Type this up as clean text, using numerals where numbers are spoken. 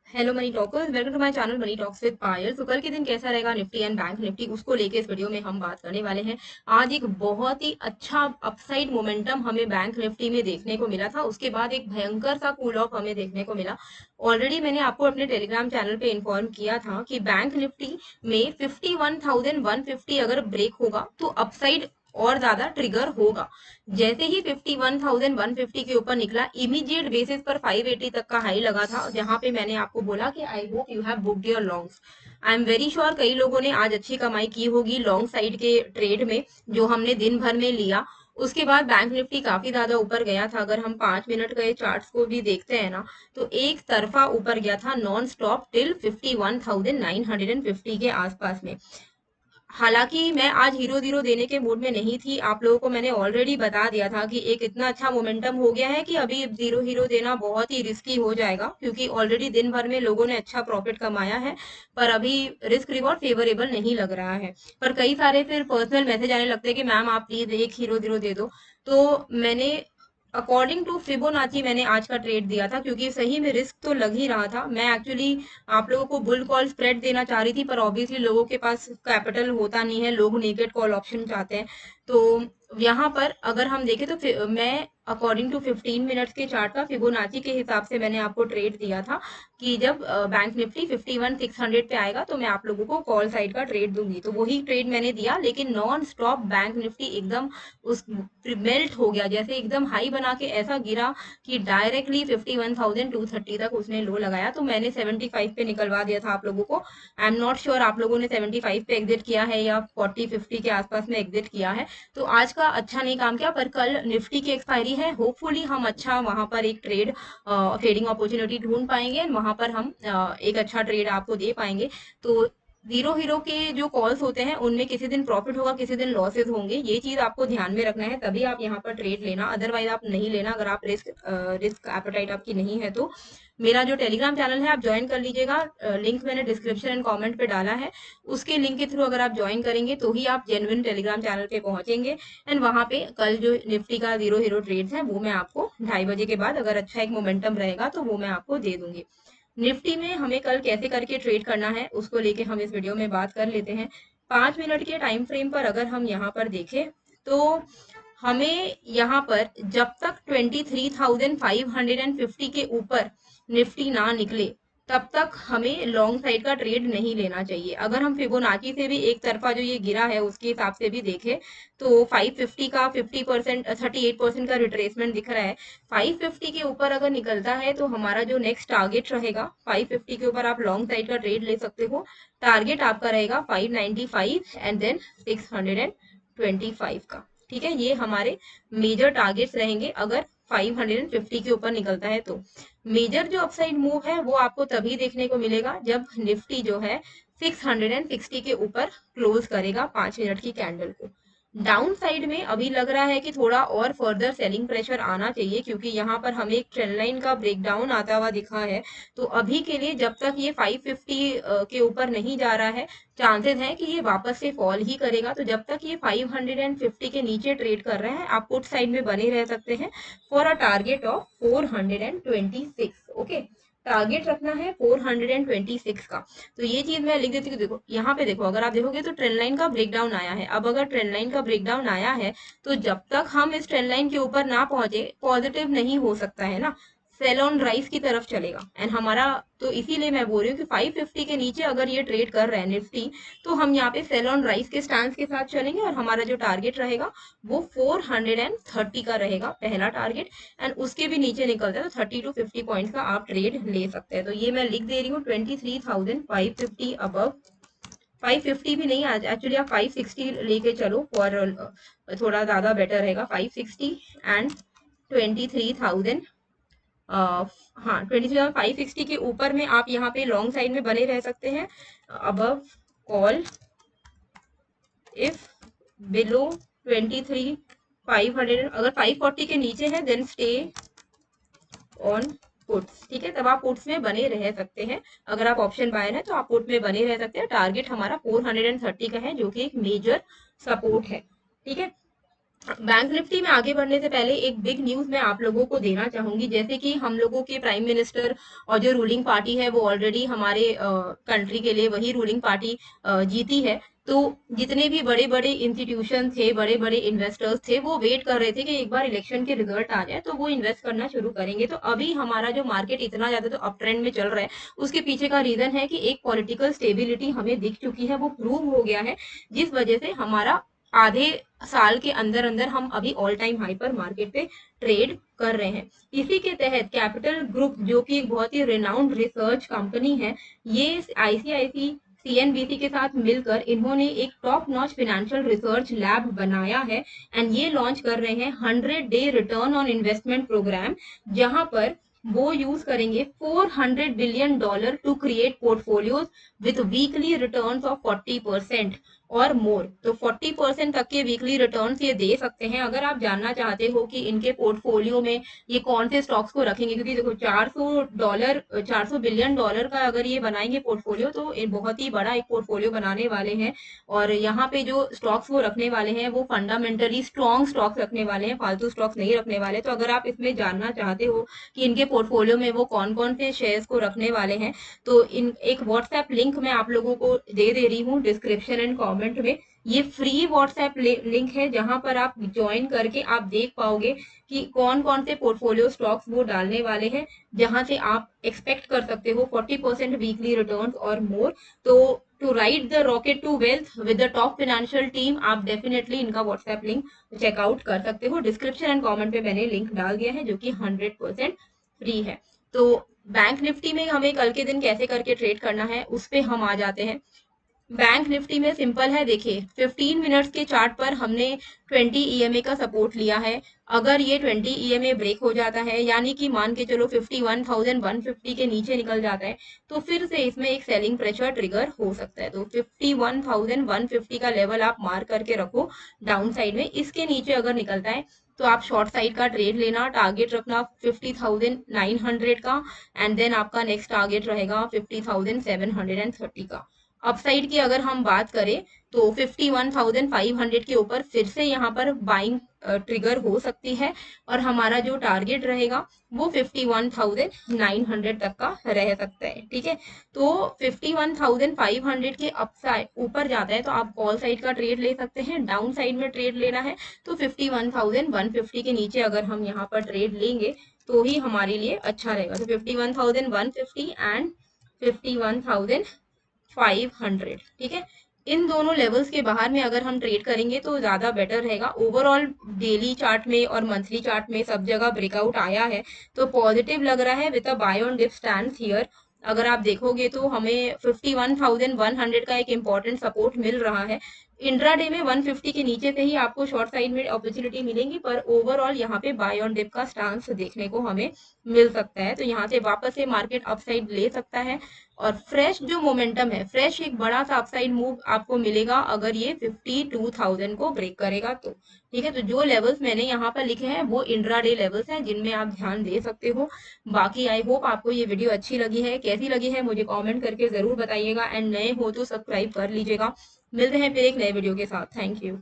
Hello money talkers, welcome to my channel money talks with Payal. तो कल के दिन कैसा रहेगा निफ्टी एंड बैंक निफ्टी, उसको लेके इस वीडियो में हम बात करने वाले हैं। आज एक बहुत ही अच्छा अपसाइड मोमेंटम हमें बैंक निफ्टी में देखने को मिला था, उसके बाद एक भयंकर सा कूल ऑफ हमें देखने को मिला। ऑलरेडी मैंने आपको अपने टेलीग्राम चैनल पे इन्फॉर्म किया था कि बैंक निफ्टी में 51,150 अगर ब्रेक होगा तो अपसाइड और ज्यादा ट्रिगर होगा। जैसे ही 51,150 के ऊपर निकला, इमीडिएट बेसिस पर 580 तक का हाई लगा था, जहां पे मैंने आपको बोला कि I hope you have booked your longs. I am very sure कई लोगों ने आज अच्छी कमाई की होगी लॉन्ग साइड के ट्रेड में, जो हमने दिन भर में लिया। उसके बाद बैंक निफ्टी काफी ज्यादा ऊपर गया था। अगर हम 5 मिनट के चार्ट्स को भी देखते हैं ना, तो एक तरफा ऊपर गया था नॉन स्टॉप टिल 51,950 के आसपास में। हालांकि मैं आज हीरो जीरो देने के मूड में नहीं थी। आप लोगों को मैंने ऑलरेडी बता दिया था कि एक इतना अच्छा मोमेंटम हो गया है कि अभी जीरो हीरो देना बहुत ही रिस्की हो जाएगा, क्योंकि ऑलरेडी दिन भर में लोगों ने अच्छा प्रॉफिट कमाया है। पर अभी रिस्क रिवॉर्ड फेवरेबल नहीं लग रहा है। पर कई सारे फिर पर्सनल मैसेज आने लगते हैं कि मैम आप प्लीज एक हीरो जीरो दे दो। तो मैंने अकॉर्डिंग टू फिबोनाची मैंने आज का ट्रेड दिया था, क्योंकि सही में रिस्क तो लग ही रहा था। मैं एक्चुअली आप लोगों को बुल कॉल स्प्रेड देना चाह रही थी, पर ऑब्वियसली लोगों के पास कैपिटल होता नहीं है, लोग नेकेड कॉल ऑप्शन चाहते हैं। तो यहाँ पर अगर हम देखें तो मैं अकॉर्डिंग टू 15 मिनट्स के चार्ट का फिबोनाची के हिसाब से मैंने आपको ट्रेड दिया था कि जब बैंक निफ्टी 51,600 पे आएगा तो मैं आप लोगों को कॉल साइड का ट्रेड दूंगी। तो वही ट्रेड मैंने दिया, लेकिन नॉन स्टॉप बैंक निफ्टी एकदम उस मेल्ट हो गया, जैसे एकदम हाई बना के ऐसा गिरा कि डायरेक्टली 51,230 तक उसने लो लगाया। तो मैंने 75 पे निकलवा दिया था आप लोगों को। आई एम नॉट श्योर आप लोगों ने 75 पे एग्जिट किया है या 40-50 के आसपास में एग्जिट किया है। तो आज का अच्छा नहीं काम किया, पर कल निफ्टी की एक्सपायरी है। होपफुली हम अच्छा वहां पर एक ट्रेडिंग अपॉर्चुनिटी ढूंढ पाएंगे, वहां पर हम एक अच्छा ट्रेड आपको दे पाएंगे। तो जीरो हीरो के जो कॉल्स होते हैं उनमें किसी दिन प्रॉफिट होगा, किसी दिन लॉसेस होंगे। ये चीज आपको ध्यान में रखना है, तभी आप यहाँ पर ट्रेड लेना, अदरवाइज आप नहीं लेना। अगर आप रिस्क एपेटाइट आपकी नहीं है तो मेरा जो टेलीग्राम चैनल है आप ज्वाइन कर लीजिएगा। लिंक मैंने डिस्क्रिप्शन एंड कमेंट पे डाला है। उसके लिंक के थ्रू अगर आप ज्वाइन करेंगे तो ही आप जेन्युइन टेलीग्राम चैनल पे पहुंचेंगे। एंड वहां पे कल जो निफ्टी का जीरो हीरो ट्रेड्स है वो मैं आपको 2:30 बजे के बाद, अगर अच्छा एक मोमेंटम रहेगा तो वो मैं आपको दे दूंगी। निफ्टी में हमें कल कैसे करके ट्रेड करना है उसको लेके हम इस वीडियो में बात कर लेते हैं। 5 मिनट के टाइम फ्रेम पर अगर हम यहाँ पर देखें तो हमें यहाँ पर जब तक 23,550 के ऊपर निफ्टी ना निकले तब तक हमें लॉन्ग साइड का ट्रेड नहीं लेना चाहिए। अगर हम फिबोनाची से भी एक तरफा जो ये गिरा है उसके हिसाब से भी देखें तो 550 का 50%, 38% का रिट्रेसमेंट दिख रहा है। 550 के ऊपर अगर निकलता है तो हमारा जो नेक्स्ट टारगेट रहेगा, 550 के ऊपर आप लॉन्ग साइड का ट्रेड ले सकते हो। टारगेट आपका रहेगा 595 एंड देन 625 का। ठीक है, ये हमारे मेजर टारगेट्स रहेंगे अगर 550 के ऊपर निकलता है तो। मेजर जो अपसाइड मूव है वो आपको तभी देखने को मिलेगा जब निफ्टी जो है 660 के ऊपर क्लोज करेगा 5 मिनट की कैंडल को। डाउन साइड में अभी लग रहा है कि थोड़ा और फर्दर सेलिंग प्रेशर आना चाहिए, क्योंकि यहाँ पर हमें एक ट्रेंड लाइन का ब्रेकडाउन आता हुआ दिखा है। तो अभी के लिए जब तक ये 550 के ऊपर नहीं जा रहा है, चांसेस है कि ये वापस से फॉल ही करेगा। तो जब तक ये 550 के नीचे ट्रेड कर रहे हैं आप पुट साइड में बने रह सकते हैं for a target of 426। Okay, target रखना है 426 का। तो ये चीज मैं लिख देती हूँ। देखो यहाँ पे, देखो अगर आप देखोगे तो ट्रेंड लाइन का ब्रेकडाउन आया है। अब अगर ट्रेंड लाइन का ब्रेकडाउन आया है तो जब तक हम इस ट्रेंड लाइन के ऊपर ना पहुंचे पॉजिटिव नहीं हो सकता है ना, सेल ऑन राइज की तरफ चलेगा। एंड हमारा, तो इसीलिए मैं बोल रही हूँ कि 550 के नीचे अगर ये ट्रेड कर रहे हैं निफ्टी, तो हम यहाँ पे सेल ऑन राइज के स्टांस के साथ चलेंगे और हमारा जो टारगेट रहेगा वो 430 का रहेगा पहला टारगेट। एंड उसके भी नीचे निकलता है तो 30 to 50 पॉइंट्स का आप ट्रेड ले सकते हैं। तो ये मैं लिख दे रही हूँ 23,550 अबव। 550 भी नहीं, आज एक्चुअली आप 560 लेके चलो फॉर थोड़ा ज्यादा बेटर रहेगा। 560 एंड 23,000, हाँ 23,560 के ऊपर में आप यहाँ पे लॉन्ग साइड में बने रह सकते हैं। अबव कॉल, इफ बिलो 23,500, अगर 540 के नीचे है देन स्टे ऑन पुट्स। ठीक है, तब आप पुट्स में बने रह सकते हैं। अगर आप ऑप्शन बायर है तो आप पुट में बने रह सकते हैं। टारगेट हमारा 430 का है जो कि एक मेजर सपोर्ट है। ठीक है, बैंक निफ्टी में आगे बढ़ने से पहले एक बिग न्यूज मैं आप लोगों को देना चाहूंगी, जैसे कि हम लोगों के प्राइम मिनिस्टर और जो रूलिंग पार्टी है वो ऑलरेडी हमारे कंट्री के लिए वही रूलिंग पार्टी जीती है। तो जितने भी बड़े बड़े इंस्टीट्यूशन थे, बड़े बड़े इन्वेस्टर्स थे, वो वेट कर रहे थे कि एक बार इलेक्शन के रिजल्ट आ जाए तो वो इन्वेस्ट करना शुरू करेंगे। तो अभी हमारा जो मार्केट इतना ज्यादा तो अप ट्रेंड में चल रहा है, उसके पीछे का रीजन है कि एक पॉलिटिकल स्टेबिलिटी हमें दिख चुकी है, वो प्रूव हो गया है, जिस वजह से हमारा आधे साल के अंदर अंदर हम अभी ऑल टाइम हाई पर मार्केट पे ट्रेड कर रहे हैं। इसी के तहत कैपिटल ग्रुप, जो कि एक बहुत ही रिनाउंड रिसर्च कंपनी है, ये आईसीआईसी सीएनबीसी के साथ मिलकर इन्होंने एक top notch financial research lab बनाया है। एंड ये लॉन्च कर रहे हैं 100 day return on investment program, जहां पर वो यूज करेंगे $400 billion to create portfolios with weekly returns of 40% और मोर। तो 40% तक के वीकली रिटर्न्स ये दे सकते हैं। अगर आप जानना चाहते हो कि इनके पोर्टफोलियो में ये कौन से स्टॉक्स को रखेंगे, क्योंकि देखो $400 बिलियन का अगर ये बनाएंगे पोर्टफोलियो, तो ये बहुत ही बड़ा एक पोर्टफोलियो बनाने वाले हैं। और यहाँ पे जो स्टॉक्स वो रखने वाले हैं वो फंडामेंटली स्ट्रॉन्ग स्टॉक्स रखने वाले हैं, फालतू स्टॉक्स नहीं रखने वाले। तो अगर आप इसमें जानना चाहते हो कि इनके पोर्टफोलियो में वो कौन कौन से शेयर्स को रखने वाले हैं, तो इन एक व्हाट्सएप लिंक मैं आप लोगों को दे रही हूँ डिस्क्रिप्शन एंड कमेंट में। ये फ्री व्हाट्सएप लिंक है, जहां पर आप ज्वाइन करके आप देख पाओगे कि कौन कौन से पोर्टफोलियो स्टॉक्स वो डालने वाले हैं, जहां से आप एक्सपेक्ट कर सकते हो 40% वीकली रिटर्न और मोर। तो to ride the rocket to wealth with the top financial team, आप डेफिनेटली इनका व्हाट्सएप लिंक चेकआउट कर सकते हो। डिस्क्रिप्शन एंड कमेंट पे मैंने लिंक डाल दिया है, जो कि 100% फ्री है। तो बैंक निफ्टी में हमें कल के दिन कैसे करके ट्रेड करना है उस पे हम आ जाते हैं। बैंक निफ्टी में सिंपल है, देखिए 15 मिनट्स के चार्ट पर हमने 20 ईएमए का सपोर्ट लिया है। अगर ये 20 ईएमए ब्रेक हो जाता है, यानी कि मान के चलो 51,150 के नीचे निकल जाता है, तो फिर से इसमें एक सेलिंग प्रेशर ट्रिगर हो सकता है। तो 51,150 का लेवल आप मार्क करके रखो डाउन साइड में। इसके नीचे अगर निकलता है तो आप शॉर्ट साइड का ट्रेड लेना, टारगेट रखना 50,900 का, एंड देन आपका नेक्स्ट टारगेट रहेगा 50,730 का। अपसाइड की अगर हम बात करें तो 51,500 के ऊपर फिर से यहाँ पर बाइंग ट्रिगर हो सकती है, और हमारा जो टारगेट रहेगा वो 51,900 तक का रह सकता है। ठीक है, तो 51,500 के अपसाइड ऊपर जाता है तो आप कॉल साइड का ट्रेड ले सकते हैं। डाउन साइड में ट्रेड लेना है तो 51,150 के नीचे अगर हम यहाँ पर ट्रेड लेंगे तो ही हमारे लिए अच्छा रहेगा। तो 51,150 एंड 51,500, ठीक है। इन दोनों लेवल्स के बाहर में अगर हम ट्रेड करेंगे तो ज्यादा बेटर रहेगा। ओवरऑल डेली चार्ट में और मंथली चार्ट में सब जगह ब्रेकआउट आया है, तो पॉजिटिव लग रहा है with a buy on dip stand here. अगर आप देखोगे तो हमें 51,100 का एक इंपॉर्टेंट सपोर्ट मिल रहा है। इंट्राडे में 150 के नीचे से ही आपको शॉर्ट साइड में अपॉर्चुनिटी मिलेंगी, पर ओवरऑल यहाँ पे बाय ऑन डिप का स्टांस देखने को हमें मिल सकता है। तो यहाँ से वापस से मार्केट अपसाइड ले सकता है, और फ्रेश जो मोमेंटम है, फ्रेश एक बड़ा सा अपसाइड मूव आपको मिलेगा अगर ये 52,000 को ब्रेक करेगा तो। ठीक है, तो जो लेवल्स मैंने यहाँ पर लिखे हैं वो इंट्राडे लेवल्स हैं, जिनमें आप ध्यान दे सकते हो। बाकी आई होप आपको ये वीडियो अच्छी लगी है। कैसी लगी है मुझे कमेंट करके जरूर बताइएगा, एंड नए हो तो सब्सक्राइब कर लीजिएगा। मिलते हैं फिर एक नए वीडियो के साथ। Thank you.